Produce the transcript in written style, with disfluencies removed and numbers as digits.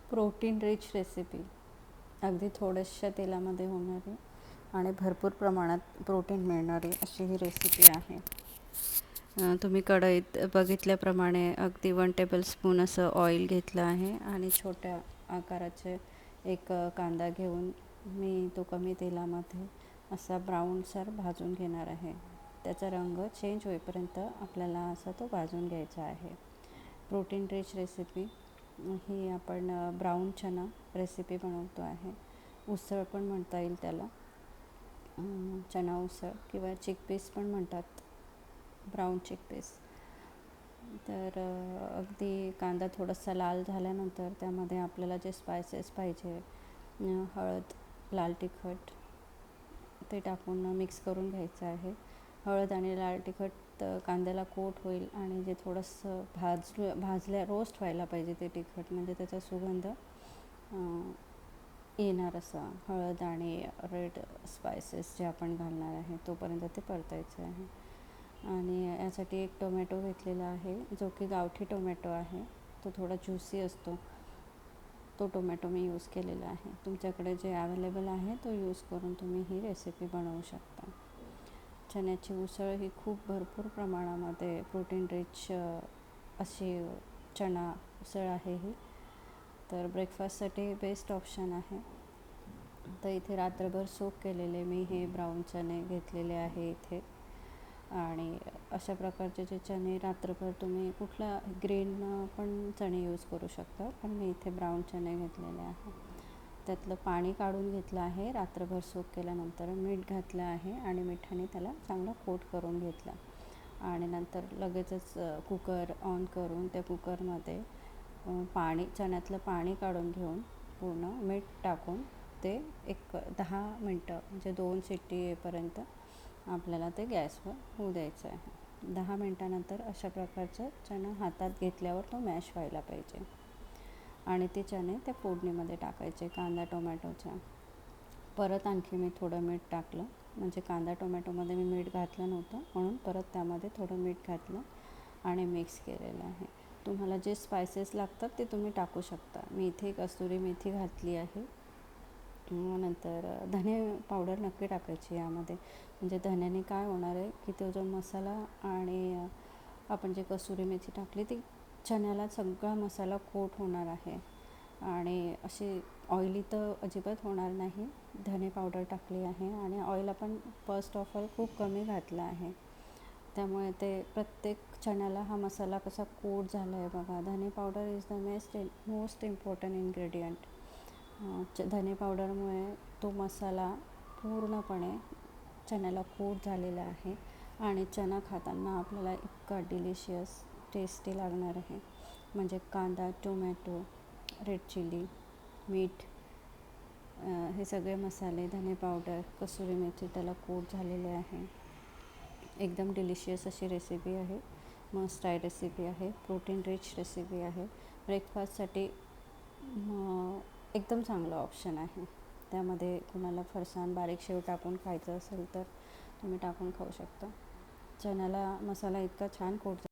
Protein rich recipe, अगदी थोड्याशा तेलामध्ये होणारी आणि भरपूर प्रमाणात प्रोटीन मिळणारी अशी ही रेसिपी आहे. तुम्ही कढईत बघितल्याप्रमाणे अगदी 1 टेबलस्पून असं ऑइल घेतलं आहे आणि छोट्या आकाराचे एक कांदा घेऊन मी तो कमी तेलामध्ये असा ब्राऊनसर भाजून घेणार आहे. त्याचा रंग चेंज होईपर्यंत आपल्याला असा तो भाजून घ्यायचा आहे. प्रोटीन रिच रेसिपी ही आपण ब्राऊन चना रेसिपी बनवतो आहे. उसळ पण म्हणता येईल त्याला, चना उसळ किंवा चिकपीस पण म्हणतात, ब्राऊन चिकपीस. तर अगदी कांदा थोडासा लाल झाल्यानंतर त्यामध्ये आपल्याला जे स्पायसेस पाहिजे, हळद, लाल तिखट, ते टाकून मिक्स करून घ्यायचं आहे. हळद आणि लाल तिखट कांद्याला कोट होईल आणि जे थोडंसं भाजल्या रोस्ट व्हायला पाहिजे ते तिखट, म्हणजे त्याचा सुगंध येणार असा. हळद आणि रेड स्पायसेस जे आपण घालणार आहे तोपर्यंत ते परतायचं आहे. आणि यासाठी एक टोमॅटो घेतलेला आहे, जो की गावठी टोमॅटो आहे. तो थोडा ज्युसी असतो, तो टोमॅटो मी यूज केलेला आहे. तुमच्याकडे जे अवेलेबल आहे तो यूज करून तुम्ही ही रेसिपी बनवू शकता. चण्याची उसळ ही खूप भरपूर प्रमाणामध्ये प्रोटीन रिच अशी चणा उसळ आहे ही. तर ब्रेकफास्टसाठी बेस्ट ऑप्शन आहे. तर इथे रात्रभर सोक केलेले मी हे ब्राऊन चणे घेतलेले आहे इथे. आणि अशा प्रकारचे जे चणे रात्रभर तुम्ही कुठला ग्रीन पण चणे यूज करू शकता, पण मी इथे ब्राऊन चणे घेतलेले आहे. त्यातलं पाणी काढून घेतलं आहे रात्रभर सोक केल्यानंतर. मीठ घातलं आहे आणि मिठाने त्याला चांगला कोट करून घेतला. आणि नंतर लगेचच कुकर ऑन करून त्या कुकरमध्ये चण्यातलं पाणी काढून घेऊन पूर्ण मीठ टाकून ते एक 10 मिनटं, म्हणजे 2 शिट्टी येईपर्यंत आपल्याला ते गॅसवर होऊ द्यायचं आहे. 10 मिनटानंतर अशा प्रकारचं चणा हातात घेतल्यावर तो मॅश व्हायला पाहिजे आणि ते चणे त्या फोडणीमध्ये टाकायचे कांदा टोमॅटोच्या. परत आणखी मी थोडं मीठ टाकलं, म्हणजे कांदा टोमॅटोमध्ये मी मीठ घातलं नव्हतं म्हणून परत त्यामध्ये थोडं मीठ घातलं आणि मिक्स केलेलं आहे. तुम्हाला जे स्पायसेस लागतात ते तुम्ही टाकू शकता. मी इथे कसुरी मेथी घातली आहे. नंतर धने पावडर नक्की टाकायची यामध्ये, म्हणजे धन्याने काय होणार आहे की तो जो मसाला आणि आपण जे कसुरी मेथी टाकली ती चण्याला सगळा मसाला कोट होणार आहे आणि अशी ऑइली तर अजिबात होणार नाही. धने पावडर टाकली आहे आणि ऑइल आपण फर्स्ट ऑफ ऑल खूप कमी घातला आहे, त्यामुळे ते प्रत्येक चण्याला हा मसाला कसा कोट झाला आहे बघा. धने powder is the most important ingredient. धने पावडरमुळे तो मसाला पूर्णपणे चण्याला कोट झालेला आहे आणि चणा खाताना आपल्याला इतका डिलिशियस टेस्टी लागणार आहे. म्हणजे कांदा, टोमॅटो, रेड चिली, मीठ, हे सगळे मसाले, धने पावडर, कसुरी मेथी त्याला कोट झालेले आहे. एकदम डिलिशियस अशी रेसिपी आहे. मस्ट ट्राय रेसिपी आहे. प्रोटीन रिच रेसिपी आहे. ब्रेकफास्टसाठी एकदम चांगला ऑप्शन आहे. त्यामध्ये कुणाला फरसाण बारीक शेव टाकून खायचं असेल तर तुम्ही टाकून खाऊ शकता. चण्याला मसाला इतका छान कोट